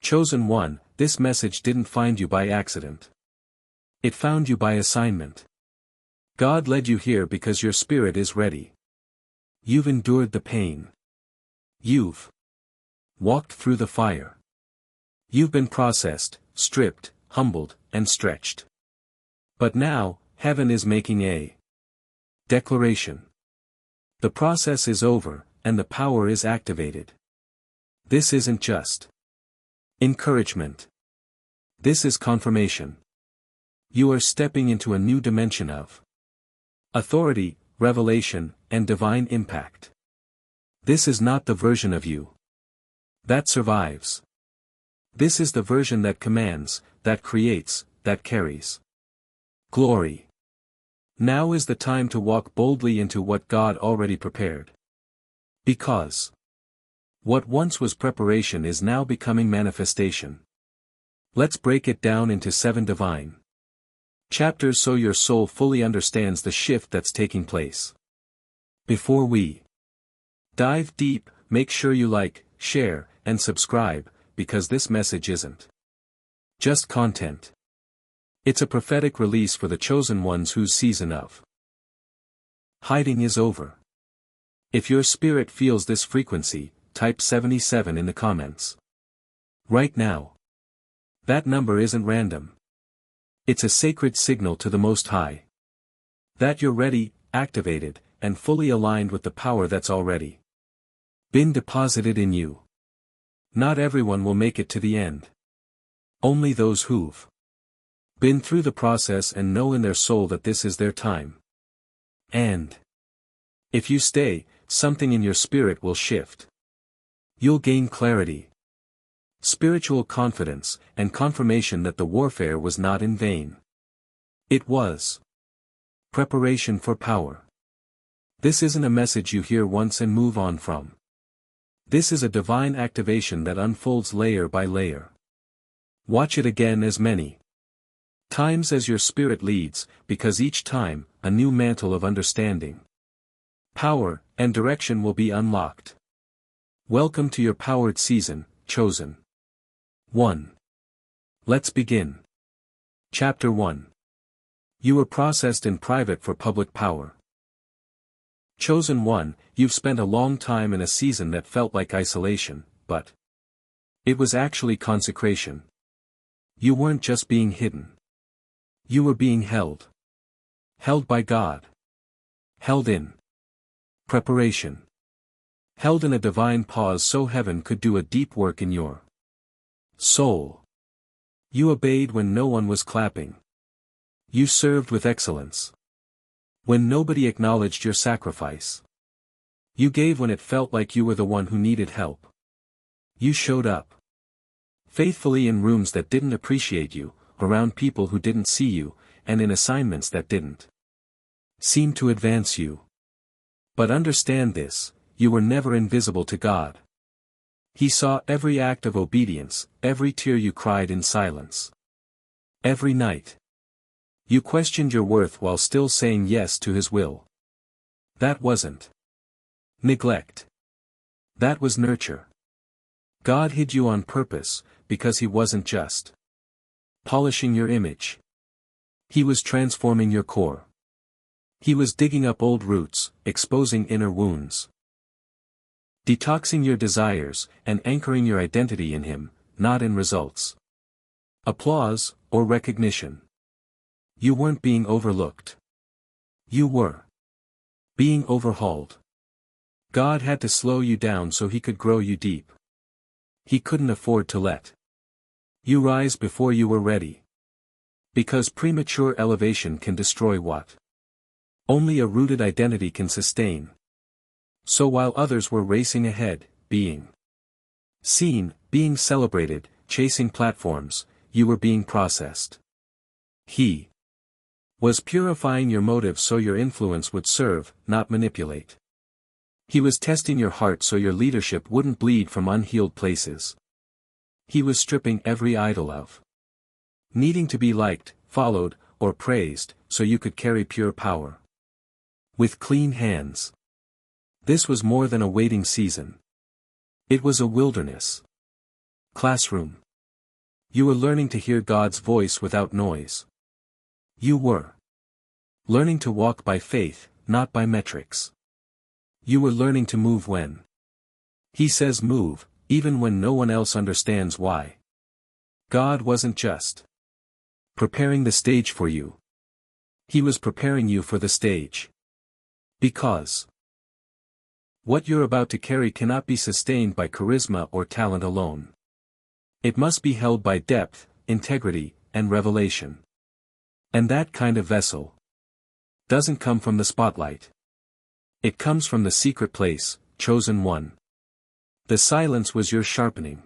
Chosen one, this message didn't find you by accident. It found you by assignment. God led you here because your spirit is ready. You've endured the pain. You've walked through the fire. You've been processed, stripped, humbled, and stretched. But now, heaven is making a declaration. The process is over, and the power is activated. This isn't just encouragement. This is confirmation. You are stepping into a new dimension of authority, revelation, and divine impact. This is not the version of you that survives. This is the version that commands, that creates, that carries glory. Now is the time to walk boldly into what God already prepared. Because what once was preparation is now becoming manifestation. Let's break it down into 7 divine chapters so your soul fully understands the shift that's taking place. Before we dive deep, make sure you like, share, and subscribe, because this message isn't just content. It's a prophetic release for the chosen ones whose season of hiding is over. If your spirit feels this frequency, type 77 in the comments. Right now. That number isn't random. It's a sacred signal to the Most High that you're ready, activated, and fully aligned with the power that's already been deposited in you. Not everyone will make it to the end. Only those who've been through the process and know in their soul that this is their time. And if you stay, something in your spirit will shift. You'll gain clarity, spiritual confidence, and confirmation that the warfare was not in vain. It was preparation for power. This isn't a message you hear once and move on from. This is a divine activation that unfolds layer by layer. Watch it again as many times as your spirit leads, because each time, a new mantle of understanding, power, and direction will be unlocked. Welcome to your powered season, chosen one. Let's begin. Chapter 1. You were processed in private for public power. Chosen one, you've spent a long time in a season that felt like isolation, but it was actually consecration. You weren't just being hidden. You were being held. Held by God. Held in preparation. Held in a divine pause so heaven could do a deep work in your soul. You obeyed when no one was clapping. You served with excellence when nobody acknowledged your sacrifice. You gave when it felt like you were the one who needed help. You showed up faithfully in rooms that didn't appreciate you, around people who didn't see you, and in assignments that didn't seem to advance you. But understand this, you were never invisible to God. He saw every act of obedience, every tear you cried in silence. Every night you questioned your worth while still saying yes to His will. That wasn't neglect. That was nurture. God hid you on purpose, because He wasn't just polishing your image. He was transforming your core. He was digging up old roots, exposing inner wounds, detoxing your desires, and anchoring your identity in Him, not in results, applause, or recognition. You weren't being overlooked. You were being overhauled. God had to slow you down so He could grow you deep. He couldn't afford to let you rise before you were ready. Because premature elevation can destroy what only a rooted identity can sustain. So while others were racing ahead, being seen, being celebrated, chasing platforms, you were being processed. He was purifying your motives so your influence would serve, not manipulate. He was testing your heart so your leadership wouldn't bleed from unhealed places. He was stripping every idol of needing to be liked, followed, or praised, so you could carry pure power with clean hands. This was more than a waiting season. It was a wilderness classroom. You were learning to hear God's voice without noise. You were learning to walk by faith, not by metrics. You were learning to move when He says move, even when no one else understands why. God wasn't just preparing the stage for you. He was preparing you for the stage. Because what you're about to carry cannot be sustained by charisma or talent alone. It must be held by depth, integrity, and revelation. And that kind of vessel doesn't come from the spotlight. It comes from the secret place, chosen one. The silence was your sharpening.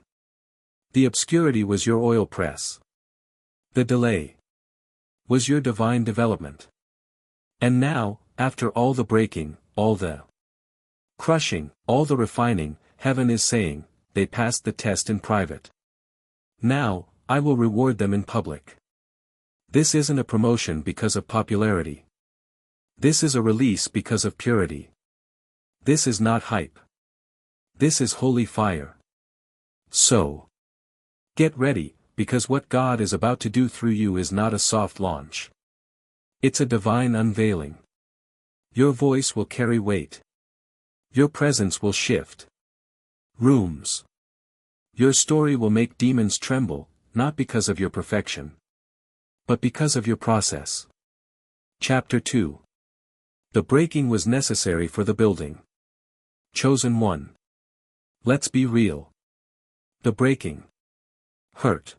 The obscurity was your oil press. The delay was your divine development. And now, after all the breaking, all the crushing, all the refining, heaven is saying, they passed the test in private. Now, I will reward them in public. This isn't a promotion because of popularity. This is a release because of purity. This is not hype. This is holy fire. So, get ready, because what God is about to do through you is not a soft launch. It's a divine unveiling. Your voice will carry weight. Your presence will shift rooms. Your story will make demons tremble, not because of your perfection, but because of your process. Chapter 2. The breaking was necessary for the building. Chosen one. Let's be real. The breaking hurt.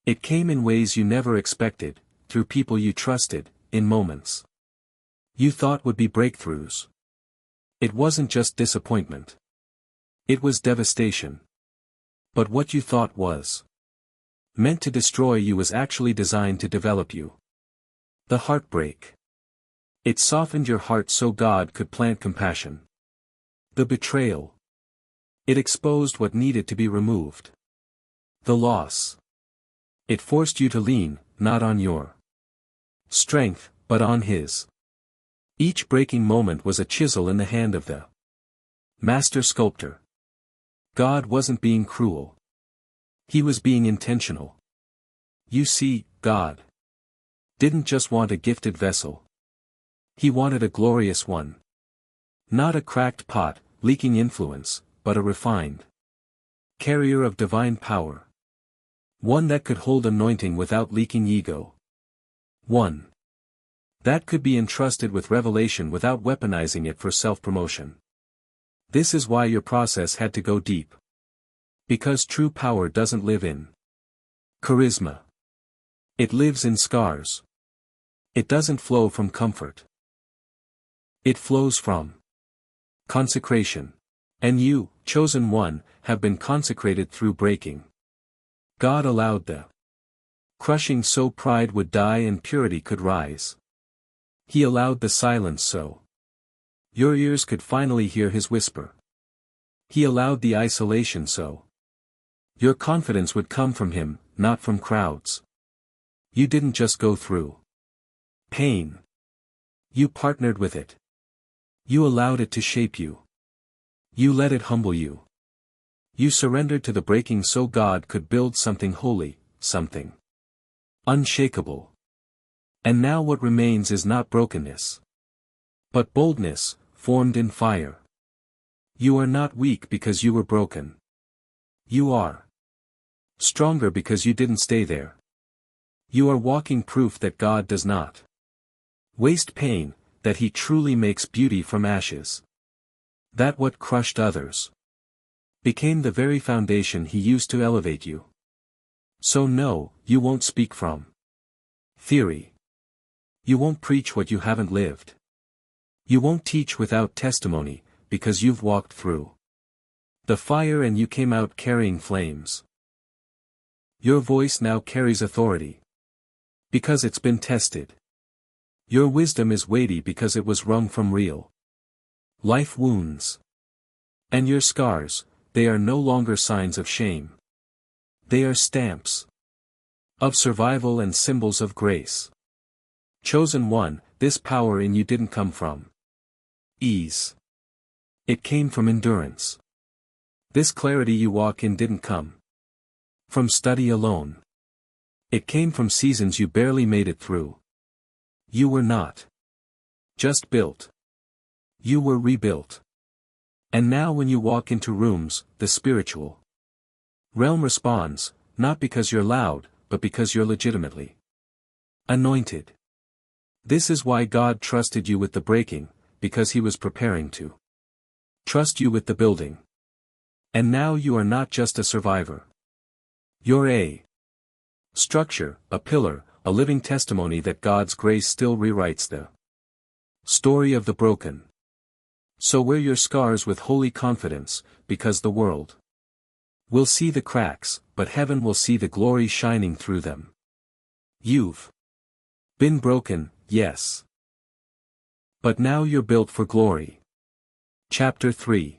It came in ways you never expected, through people you trusted, in moments you thought would be breakthroughs. It wasn't just disappointment. It was devastation. But what you thought was meant to destroy you was actually designed to develop you. The heartbreak. It softened your heart so God could plant compassion. The betrayal. It exposed what needed to be removed. The loss. It forced you to lean, not on your strength, but on His. Each breaking moment was a chisel in the hand of the master sculptor. God wasn't being cruel. He was being intentional. You see, God didn't just want a gifted vessel. He wanted a glorious one. Not a cracked pot, leaking influence, but a refined carrier of divine power. One that could hold anointing without leaking ego. One that could be entrusted with revelation without weaponizing it for self-promotion. This is why your process had to go deep. Because true power doesn't live in charisma. It lives in scars. It doesn't flow from comfort. It flows from consecration. And you, chosen one, have been consecrated through breaking. God allowed the crushing so pride would die and purity could rise. He allowed the silence so your ears could finally hear His whisper. He allowed the isolation so your confidence would come from Him, not from crowds. You didn't just go through pain. You partnered with it. You allowed it to shape you. You let it humble you. You surrendered to the breaking so God could build something holy, something unshakable. And now what remains is not brokenness, but boldness, formed in fire. You are not weak because you were broken. You are stronger because you didn't stay there. You are walking proof that God does not waste pain, that He truly makes beauty from ashes. That what crushed others became the very foundation He used to elevate you. So no, you won't speak from theory. You won't preach what you haven't lived. You won't teach without testimony, because you've walked through the fire and you came out carrying flames. Your voice now carries authority, because it's been tested. Your wisdom is weighty because it was wrung from real life wounds. And your scars, they are no longer signs of shame. They are stamps of survival and symbols of grace. Chosen one, this power in you didn't come from ease. It came from endurance. This clarity you walk in didn't come from study alone. It came from seasons you barely made it through. You were not just built. You were rebuilt. And now when you walk into rooms, the spiritual realm responds, not because you're loud, but because you're legitimately anointed. This is why God trusted you with the breaking, because he was preparing to trust you with the building. And now you are not just a survivor. You're a structure, a pillar, a living testimony that God's grace still rewrites the story of the broken. So wear your scars with holy confidence, because the world will see the cracks, but heaven will see the glory shining through them. You've been broken, yes. But now you're built for glory. Chapter 3.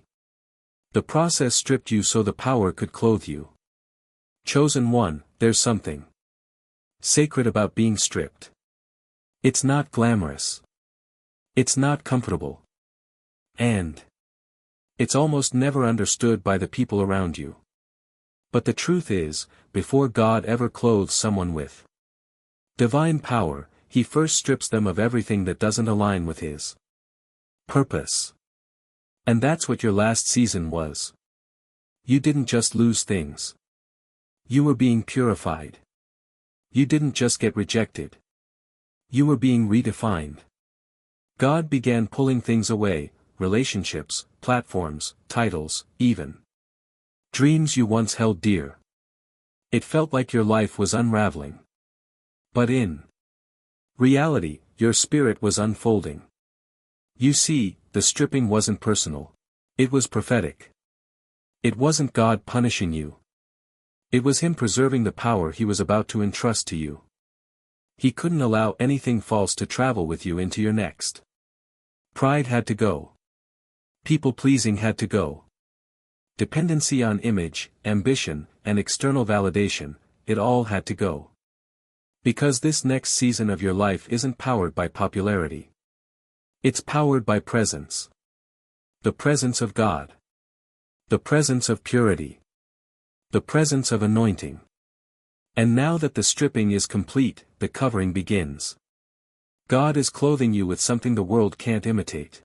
The process stripped you so the power could clothe you. Chosen one, there's something sacred about being stripped. It's not glamorous. It's not comfortable. And it's almost never understood by the people around you. But the truth is, before God ever clothes someone with divine power, he first strips them of everything that doesn't align with his purpose. And that's what your last season was. You didn't just lose things. You were being purified. You didn't just get rejected. You were being redefined. God began pulling things away, relationships, platforms, titles, even dreams you once held dear. It felt like your life was unraveling. But in reality, your spirit was unfolding. You see, the stripping wasn't personal. It was prophetic. It wasn't God punishing you. It was him preserving the power he was about to entrust to you. He couldn't allow anything false to travel with you into your next. Pride had to go. People-pleasing had to go. Dependency on image, ambition, and external validation, it all had to go. Because this next season of your life isn't powered by popularity. It's powered by presence. The presence of God. The presence of purity. The presence of anointing. And now that the stripping is complete, the covering begins. God is clothing you with something the world can't imitate.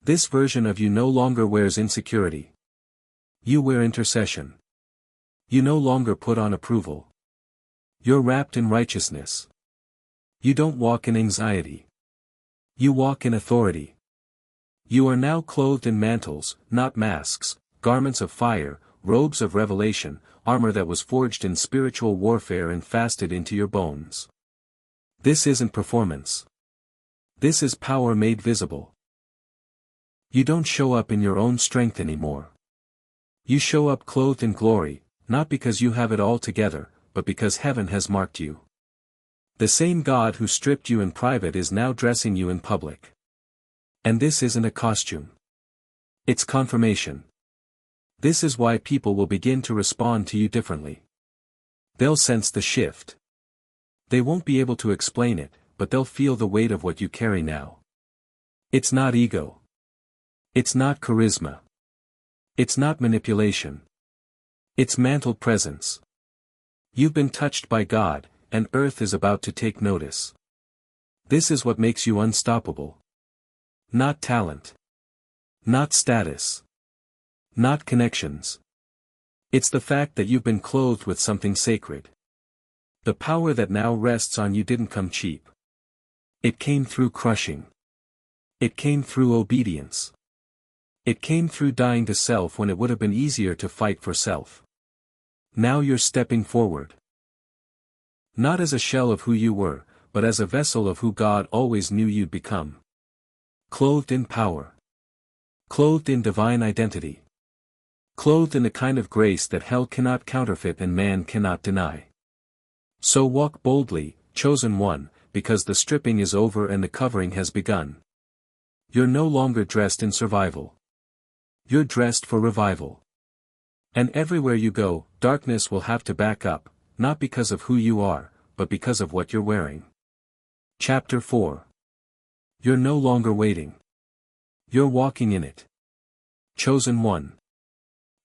This version of you no longer wears insecurity. You wear intercession. You no longer put on approval. You're wrapped in righteousness. You don't walk in anxiety. You walk in authority. You are now clothed in mantles, not masks, garments of fire, robes of revelation, armor that was forged in spiritual warfare and fasted into your bones. This isn't performance. This is power made visible. You don't show up in your own strength anymore. You show up clothed in glory, not because you have it all together, but because heaven has marked you. The same God who stripped you in private is now dressing you in public. And this isn't a costume. It's confirmation. This is why people will begin to respond to you differently. They'll sense the shift. They won't be able to explain it, but they'll feel the weight of what you carry now. It's not ego. It's not charisma. It's not manipulation. It's mantled presence. You've been touched by God, and earth is about to take notice. This is what makes you unstoppable. Not talent. Not status. Not connections. It's the fact that you've been clothed with something sacred. The power that now rests on you didn't come cheap. It came through crushing. It came through obedience. It came through dying to self when it would have been easier to fight for self. Now you're stepping forward. Not as a shell of who you were, but as a vessel of who God always knew you'd become. Clothed in power. Clothed in divine identity. Clothed in the kind of grace that hell cannot counterfeit and man cannot deny. So walk boldly, chosen one, because the stripping is over and the covering has begun. You're no longer dressed in survival. You're dressed for revival. And everywhere you go, darkness will have to back up, not because of who you are, but because of what you're wearing. Chapter 4. You're no longer waiting. You're walking in it. Chosen one.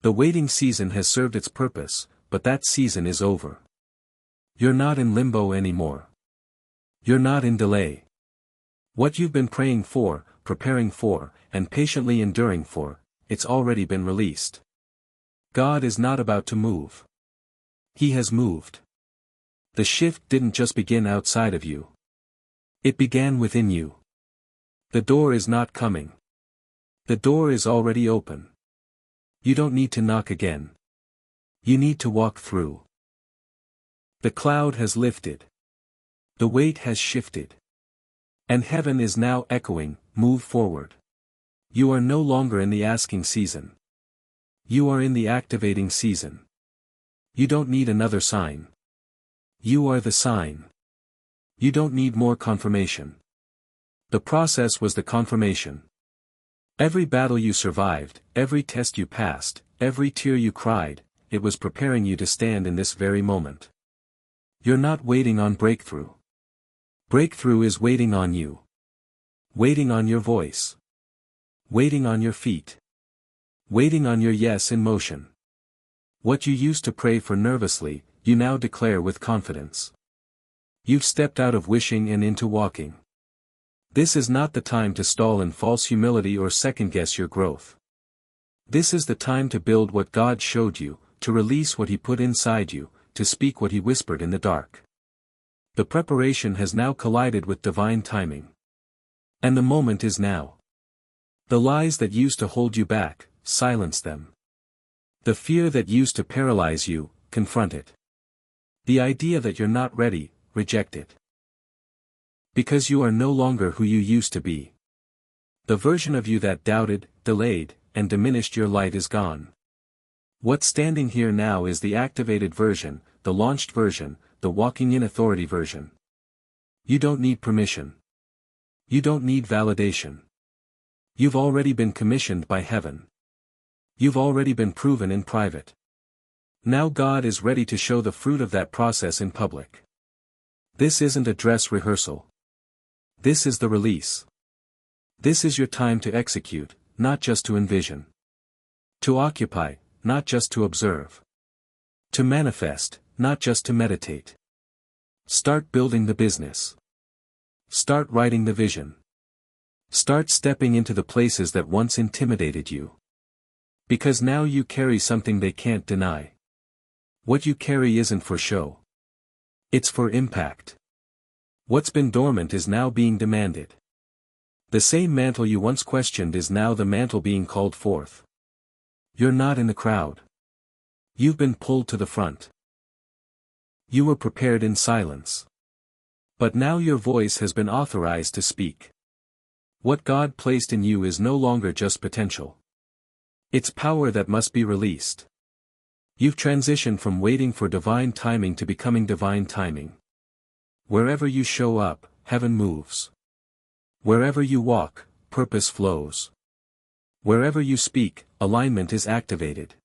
The waiting season has served its purpose, but that season is over. You're not in limbo anymore. You're not in delay. What you've been praying for, preparing for, and patiently enduring for, it's already been released. God is not about to move. He has moved. The shift didn't just begin outside of you. It began within you. The door is not coming. The door is already open. You don't need to knock again. You need to walk through. The cloud has lifted. The weight has shifted. And heaven is now echoing, move forward. You are no longer in the asking season. You are in the activating season. You don't need another sign. You are the sign. You don't need more confirmation. The process was the confirmation. Every battle you survived, every test you passed, every tear you cried, it was preparing you to stand in this very moment. You're not waiting on breakthrough. Breakthrough is waiting on you. Waiting on your voice. Waiting on your feet. Waiting on your yes in motion. What you used to pray for nervously, you now declare with confidence. You've stepped out of wishing and into walking. This is not the time to stall in false humility or second-guess your growth. This is the time to build what God showed you, to release what He put inside you, to speak what He whispered in the dark. The preparation has now collided with divine timing. And the moment is now. The lies that used to hold you back, silence them. The fear that used to paralyze you, confront it. The idea that you're not ready, reject it. Because you are no longer who you used to be. The version of you that doubted, delayed, and diminished your light is gone. What's standing here now is the activated version, the launched version, the walking in authority version. You don't need permission. You don't need validation. You've already been commissioned by heaven. You've already been proven in private. Now God is ready to show the fruit of that process in public. This isn't a dress rehearsal. This is the release. This is your time to execute, not just to envision. To occupy, not just to observe. To manifest, not just to meditate. Start building the business. Start writing the vision. Start stepping into the places that once intimidated you. Because now you carry something they can't deny. What you carry isn't for show. It's for impact. What's been dormant is now being demanded. The same mantle you once questioned is now the mantle being called forth. You're not in the crowd. You've been pulled to the front. You were prepared in silence. But now your voice has been authorized to speak. What God placed in you is no longer just potential. It's power that must be released. You've transitioned from waiting for divine timing to becoming divine timing. Wherever you show up, heaven moves. Wherever you walk, purpose flows. Wherever you speak, alignment is activated.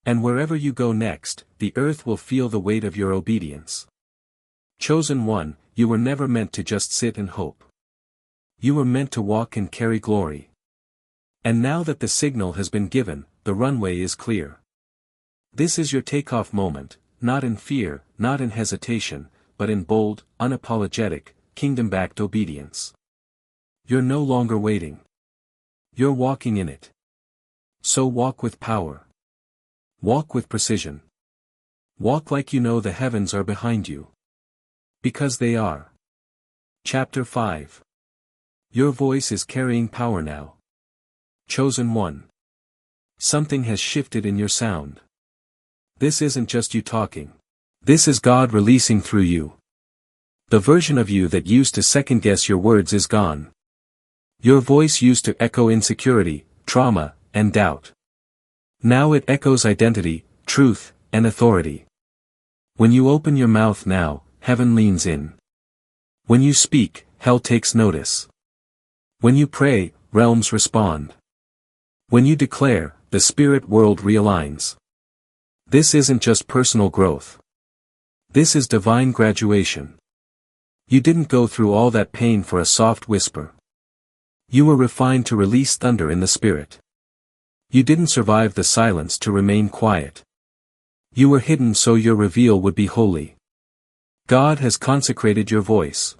And wherever you go next, the earth will feel the weight of your obedience. Chosen one, you were never meant to just sit and hope. You were meant to walk and carry glory. And now that the signal has been given, the runway is clear. This is your takeoff moment, not in fear, not in hesitation, but in bold, unapologetic, kingdom-backed obedience. You're no longer waiting. You're walking in it. So walk with power. Walk with precision. Walk like you know the heavens are behind you. Because they are. Chapter 5. Your voice is carrying power now. Chosen one. Something has shifted in your sound. This isn't just you talking. This is God releasing through you. The version of you that used to second-guess your words is gone. Your voice used to echo insecurity, trauma, and doubt. Now it echoes identity, truth, and authority. When you open your mouth now, heaven leans in. When you speak, hell takes notice. When you pray, realms respond. When you declare, the spirit world realigns. This isn't just personal growth. This is divine graduation. You didn't go through all that pain for a soft whisper. You were refined to release thunder in the spirit. You didn't survive the silence to remain quiet. You were hidden so your reveal would be holy. God has consecrated your voice.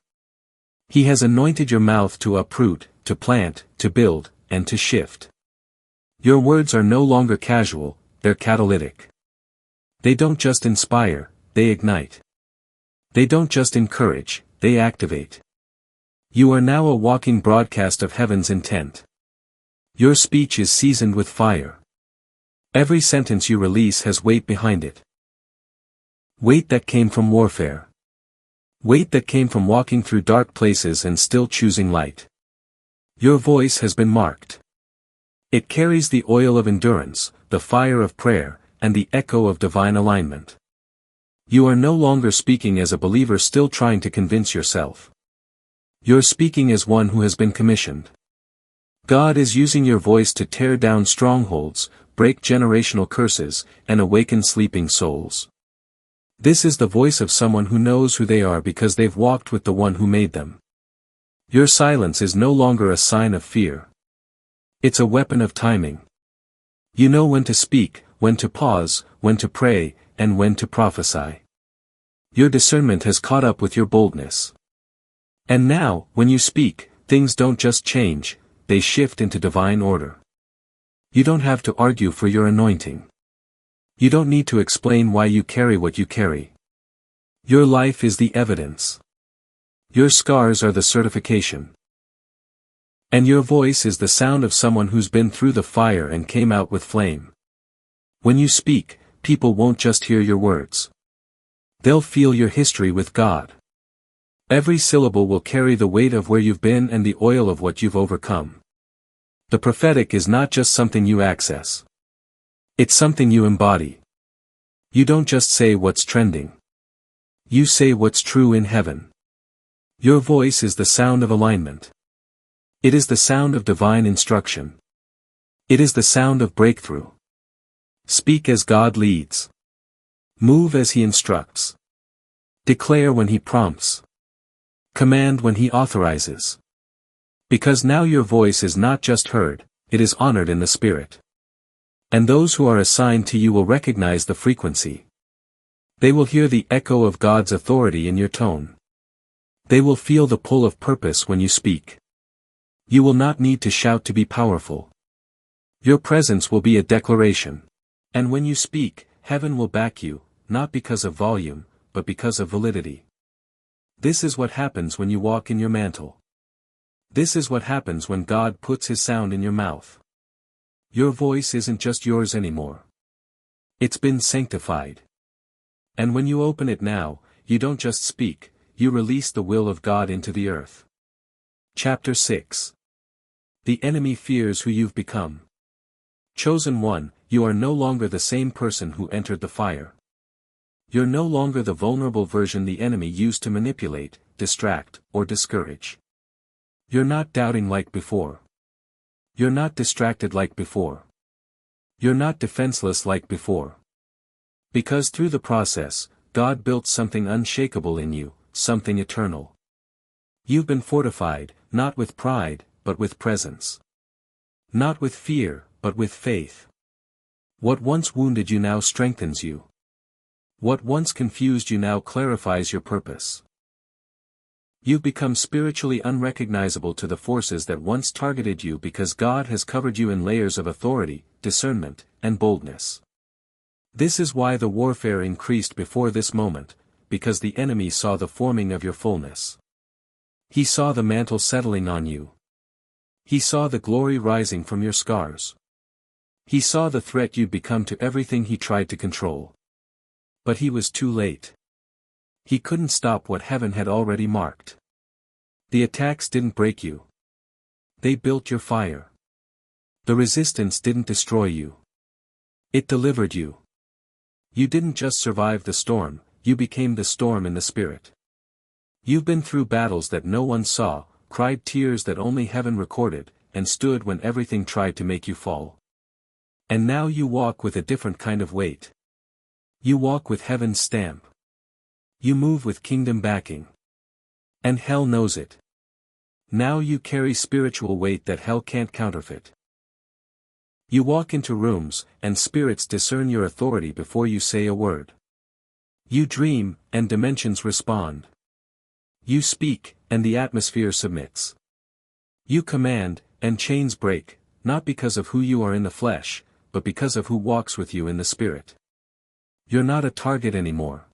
He has anointed your mouth to uproot, to plant, to build, and to shift. Your words are no longer casual, they're catalytic. They don't just inspire, they ignite. They don't just encourage, they activate. You are now a walking broadcast of heaven's intent. Your speech is seasoned with fire. Every sentence you release has weight behind it. Weight that came from warfare. Weight that came from walking through dark places and still choosing light. Your voice has been marked. It carries the oil of endurance, the fire of prayer, and the echo of divine alignment. You are no longer speaking as a believer still trying to convince yourself. You're speaking as one who has been commissioned. God is using your voice to tear down strongholds, break generational curses, and awaken sleeping souls. This is the voice of someone who knows who they are because they've walked with the one who made them. Your silence is no longer a sign of fear. It's a weapon of timing. You know when to speak, when to pause, when to pray, and when to prophesy. Your discernment has caught up with your boldness. And now, when you speak, things don't just change, they shift into divine order. You don't have to argue for your anointing. You don't need to explain why you carry what you carry. Your life is the evidence. Your scars are the certification. And your voice is the sound of someone who's been through the fire and came out with flame. When you speak, people won't just hear your words. They'll feel your history with God. Every syllable will carry the weight of where you've been and the oil of what you've overcome. The prophetic is not just something you access. It's something you embody. You don't just say what's trending. You say what's true in heaven. Your voice is the sound of alignment. It is the sound of divine instruction. It is the sound of breakthrough. Speak as God leads. Move as He instructs. Declare when He prompts. Command when He authorizes. Because now your voice is not just heard, it is honored in the Spirit. And those who are assigned to you will recognize the frequency. They will hear the echo of God's authority in your tone. They will feel the pull of purpose when you speak. You will not need to shout to be powerful. Your presence will be a declaration. And when you speak, heaven will back you, not because of volume, but because of validity. This is what happens when you walk in your mantle. This is what happens when God puts His sound in your mouth. Your voice isn't just yours anymore. It's been sanctified. And when you open it now, you don't just speak, you release the will of God into the earth. Chapter 6. The enemy fears who you've become. Chosen one, you are no longer the same person who entered the fire. You're no longer the vulnerable version the enemy used to manipulate, distract, or discourage. You're not doubting like before. You're not distracted like before. You're not defenseless like before. Because through the process, God built something unshakable in you, something eternal. You've been fortified, not with pride, but with presence. Not with fear, but with faith. What once wounded you now strengthens you. What once confused you now clarifies your purpose. You've become spiritually unrecognizable to the forces that once targeted you because God has covered you in layers of authority, discernment, and boldness. This is why the warfare increased before this moment, because the enemy saw the forming of your fullness. He saw the mantle settling on you. He saw the glory rising from your scars. He saw the threat you'd become to everything he tried to control. But he was too late. He couldn't stop what heaven had already marked. The attacks didn't break you. They built your fire. The resistance didn't destroy you. It delivered you. You didn't just survive the storm, you became the storm in the Spirit. You've been through battles that no one saw, cried tears that only heaven recorded, and stood when everything tried to make you fall. And now you walk with a different kind of weight. You walk with heaven's stamp. You move with kingdom backing. And hell knows it. Now you carry spiritual weight that hell can't counterfeit. You walk into rooms, and spirits discern your authority before you say a word. You dream, and dimensions respond. You speak, and the atmosphere submits. You command, and chains break, not because of who you are in the flesh, but because of who walks with you in the spirit. You're not a target anymore.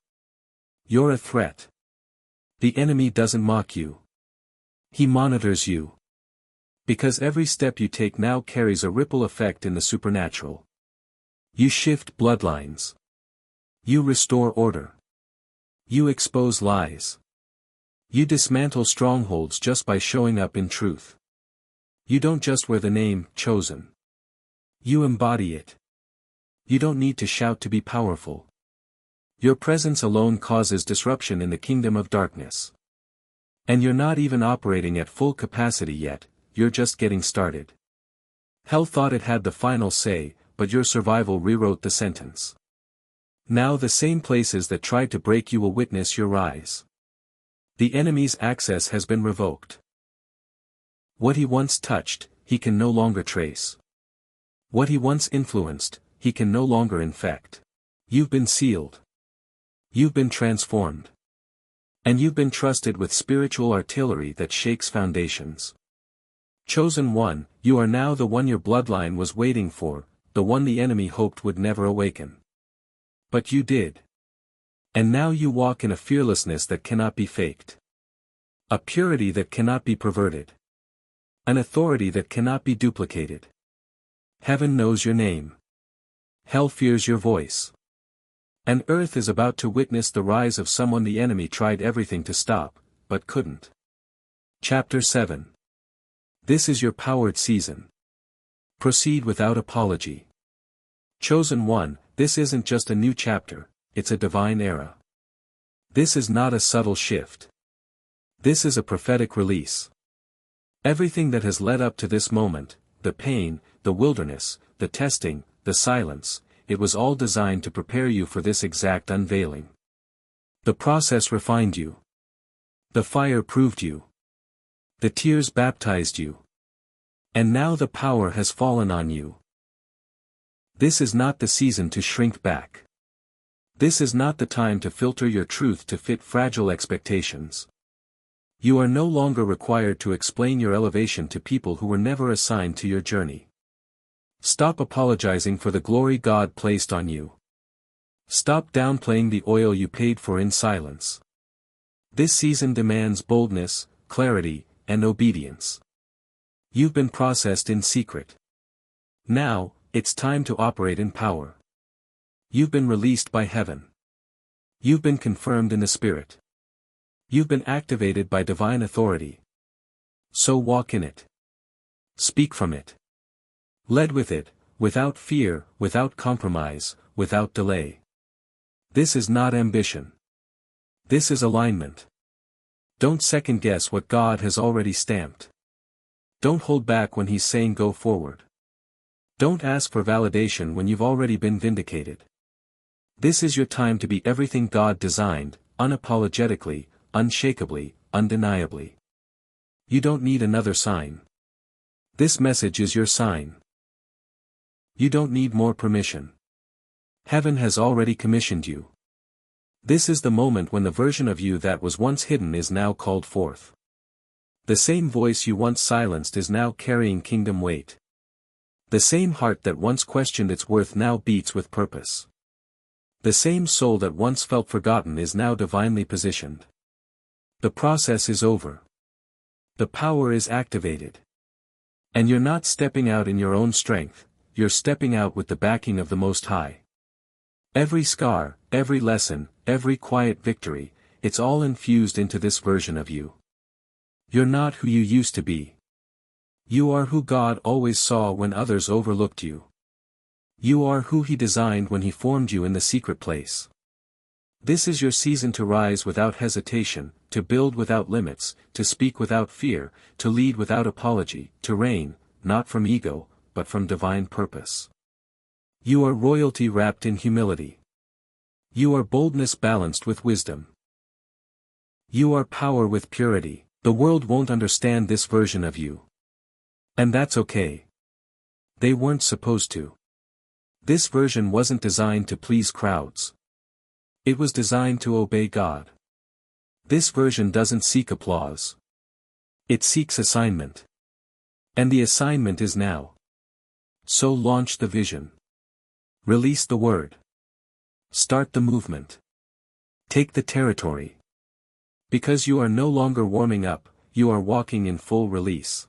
You're a threat. The enemy doesn't mock you. He monitors you. Because every step you take now carries a ripple effect in the supernatural. You shift bloodlines. You restore order. You expose lies. You dismantle strongholds just by showing up in truth. You don't just wear the name, chosen. You embody it. You don't need to shout to be powerful. Your presence alone causes disruption in the kingdom of darkness. And you're not even operating at full capacity yet, you're just getting started. Hell thought it had the final say, but your survival rewrote the sentence. Now the same places that tried to break you will witness your rise. The enemy's access has been revoked. What he once touched, he can no longer trace. What he once influenced, he can no longer infect. You've been sealed. You've been transformed. And you've been trusted with spiritual artillery that shakes foundations. Chosen one, you are now the one your bloodline was waiting for, the one the enemy hoped would never awaken. But you did. And now you walk in a fearlessness that cannot be faked. A purity that cannot be perverted. An authority that cannot be duplicated. Heaven knows your name. Hell fears your voice. And earth is about to witness the rise of someone the enemy tried everything to stop, but couldn't. Chapter 7. This is your powered season. Proceed without apology. Chosen one, this isn't just a new chapter, it's a divine era. This is not a subtle shift. This is a prophetic release. Everything that has led up to this moment, the pain, the wilderness, the testing, the silence, it was all designed to prepare you for this exact unveiling. The process refined you. The fire proved you. The tears baptized you. And now the power has fallen on you. This is not the season to shrink back. This is not the time to filter your truth to fit fragile expectations. You are no longer required to explain your elevation to people who were never assigned to your journey. Stop apologizing for the glory God placed on you. Stop downplaying the oil you paid for in silence. This season demands boldness, clarity, and obedience. You've been processed in secret. Now, it's time to operate in power. You've been released by heaven. You've been confirmed in the Spirit. You've been activated by divine authority. So walk in it. Speak from it. Lead with it, without fear, without compromise, without delay. This is not ambition. This is alignment. Don't second guess what God has already stamped. Don't hold back when He's saying go forward. Don't ask for validation when you've already been vindicated. This is your time to be everything God designed, unapologetically, unshakably, undeniably. You don't need another sign. This message is your sign. You don't need more permission. Heaven has already commissioned you. This is the moment when the version of you that was once hidden is now called forth. The same voice you once silenced is now carrying kingdom weight. The same heart that once questioned its worth now beats with purpose. The same soul that once felt forgotten is now divinely positioned. The process is over. The power is activated. And you're not stepping out in your own strength, you're stepping out with the backing of the Most High. Every scar, every lesson, every quiet victory, it's all infused into this version of you. You're not who you used to be. You are who God always saw when others overlooked you. You are who He designed when He formed you in the secret place. This is your season to rise without hesitation, to build without limits, to speak without fear, to lead without apology, to reign, not from ego, but from divine purpose. You are royalty wrapped in humility. You are boldness balanced with wisdom. You are power with purity. The world won't understand this version of you. And that's okay. They weren't supposed to. This version wasn't designed to please crowds. It was designed to obey God. This version doesn't seek applause. It seeks assignment. And the assignment is now. So launch the vision. Release the word. Start the movement. Take the territory. Because you are no longer warming up, you are walking in full release.